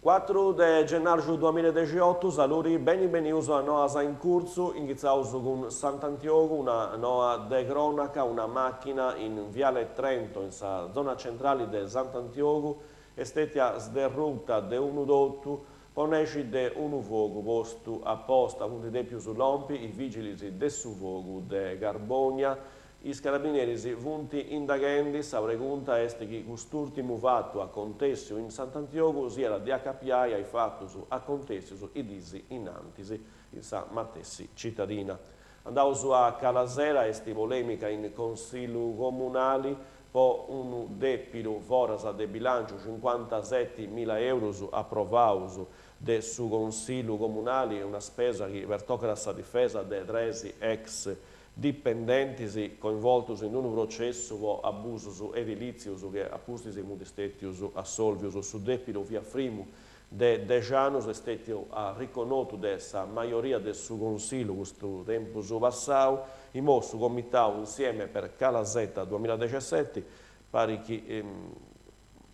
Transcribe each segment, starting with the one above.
4 de gennaio 2018, saluri benvenuti a noi in corso, iniziamo con Sant'Antioco, una nuova de cronaca, una macchina in Viale Trento, in zona centrale di Sant'Antioco, è stata sderruta da un udotto, poneci di un fuoco posto apposta, punti di più sull'ompi, i vigili del fuoco di Garbonia, i carabinieri vunti indaghendi, sa pregunta è che quest'ultimo fatto acontesse in Sant'Antioco sia la DHPI hai fatto acontesse i disi in antisi in San Mattessi cittadina. Andavo su a Calasera e sti polemica in consiglio comunali, poi un depilo forasa de bilancio 57.000 euro approvato del suo consiglio comunale, una spesa che per toccare la difesa dei 13 ex dipendenti coinvolti in un processo di abuso edilizio che appunto si è assolvito su debito via Frimu de 10 anni è stato riconosciuto dalla maggioria del suo consiglio questo tempo passato in mosso comitato insieme per Calasetta 2017 pare che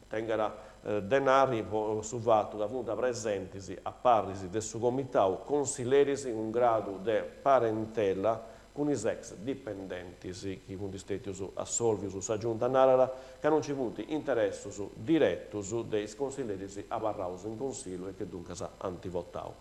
tenga denari su fatto da punta presenti a parisi del suo comitato consiglieri in un grado di parentela con i ex dipendenti che sono stati assolviti su giunta Narara che non ci avuto interesse diretto dei consiglieri apparrausi in consiglio e che dunque sa antivotau.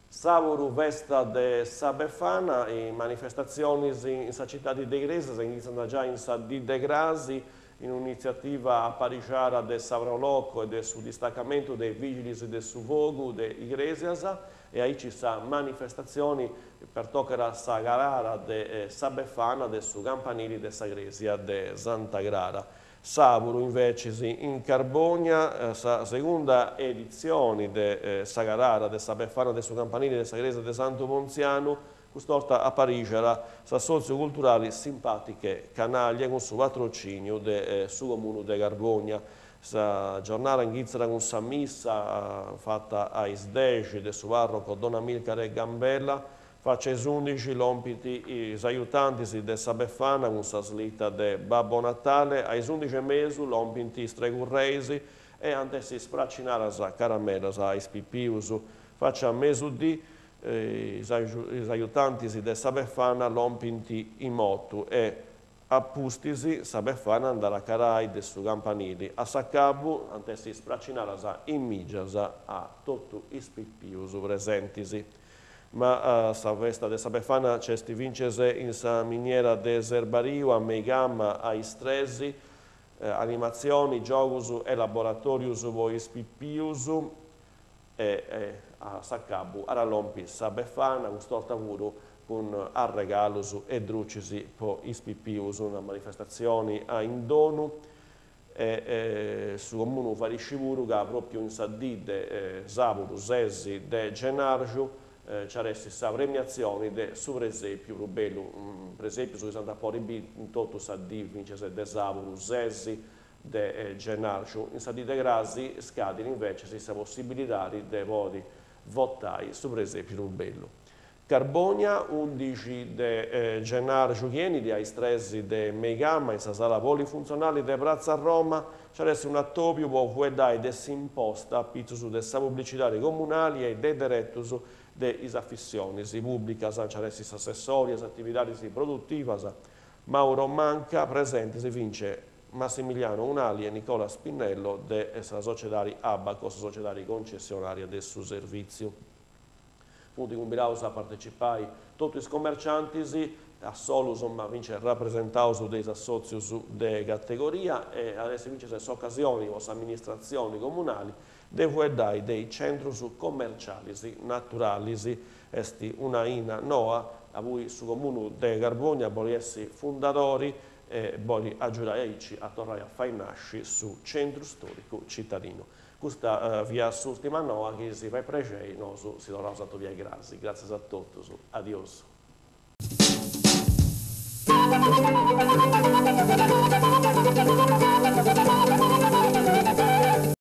Sabato vesta de Sabefana e manifestazioni in città di De Gresi iniziano già in Sadì De Grasi in un'iniziativa a Pariciara del Savrolocco e del suo distaccamento dei vigili del Suvogu de Igresiasa e ahí ci sono manifestazioni per toccare a Sagarara de Sabefana del suo campanili de Sagresia de Santa Grara. Sabato invece in Carbonia, la seconda edizione de Sagarara de Sabefana del suo campanili de Sagresia de Santo Ponziano quest'volta a Parigi era socioculturali simpatiche canaglie con il suo patrocinio del suo comune di Garbonia. La giornata in Svizzera con la missa fatta ai 10 del suo parroco Don Amilcare Gambella, faccia i 11 lompiti gli aiutanti del Sabefana con la slitta del Babbo Natale, ai 11 mesi lompiti stregurreisi e anche si spraccinare la caramella, ai spipius, faccia mesudì i aiutanti del Sabefana lompinti in moto e appustisi Sabefana andare a carai del suo campanili a Saccabu anche si spraccinare in migiasa a tutti i spippius presentisi. Ma la festa del Sabefana c'è sti vincese in sa miniera de Zerbario a Meigama a Istresi, animazioni, giogus e laboratorius voi spippius e a Saccabu a Lompi Sabefana un stortavuro con arregalus e drucisi po ispippius una manifestazione a Indonu e su comune Fariscivuru che proprio in Sadide Sabato 6 de Gennaio c'era questa premiazione de su presepio rubello presepio su Santa Poribi in tutto Sadì vince de Sabato 6 de Gennaio in Sadide Grasi scadino invece questa possibilità di votare su presepio rubello. Carbonia, 11 de gennaio chieni di Aistresi de Meigama in sala polifunzionale de Piazza Roma c'era un attopio può fuedai de simposta a pizzo de sa pubblicitari comunali e de direttus de isaffissioni si pubblica c'era assessori attività produttive Mauro Manca presente si vince Massimiliano Unali e Nicola Spinello della società Abacos, società concessionaria del suo servizio. Punti combinaus a partecipai tutti i commercianti a solo insomma vince rappresentato dei assozios de categoria e adesso vince queste occasioni o amministrazioni comunali de fuedai dei centri commerciali naturali esti una ina noa a cui su comune de Garbonia vuole essere fondatori e vuole aiutare a tornare a fare nasci su centro storico cittadino. Questa via l'ultima noa che si fa precei, no, si dovrà usare via Grasi. Grazie a tutti, adios.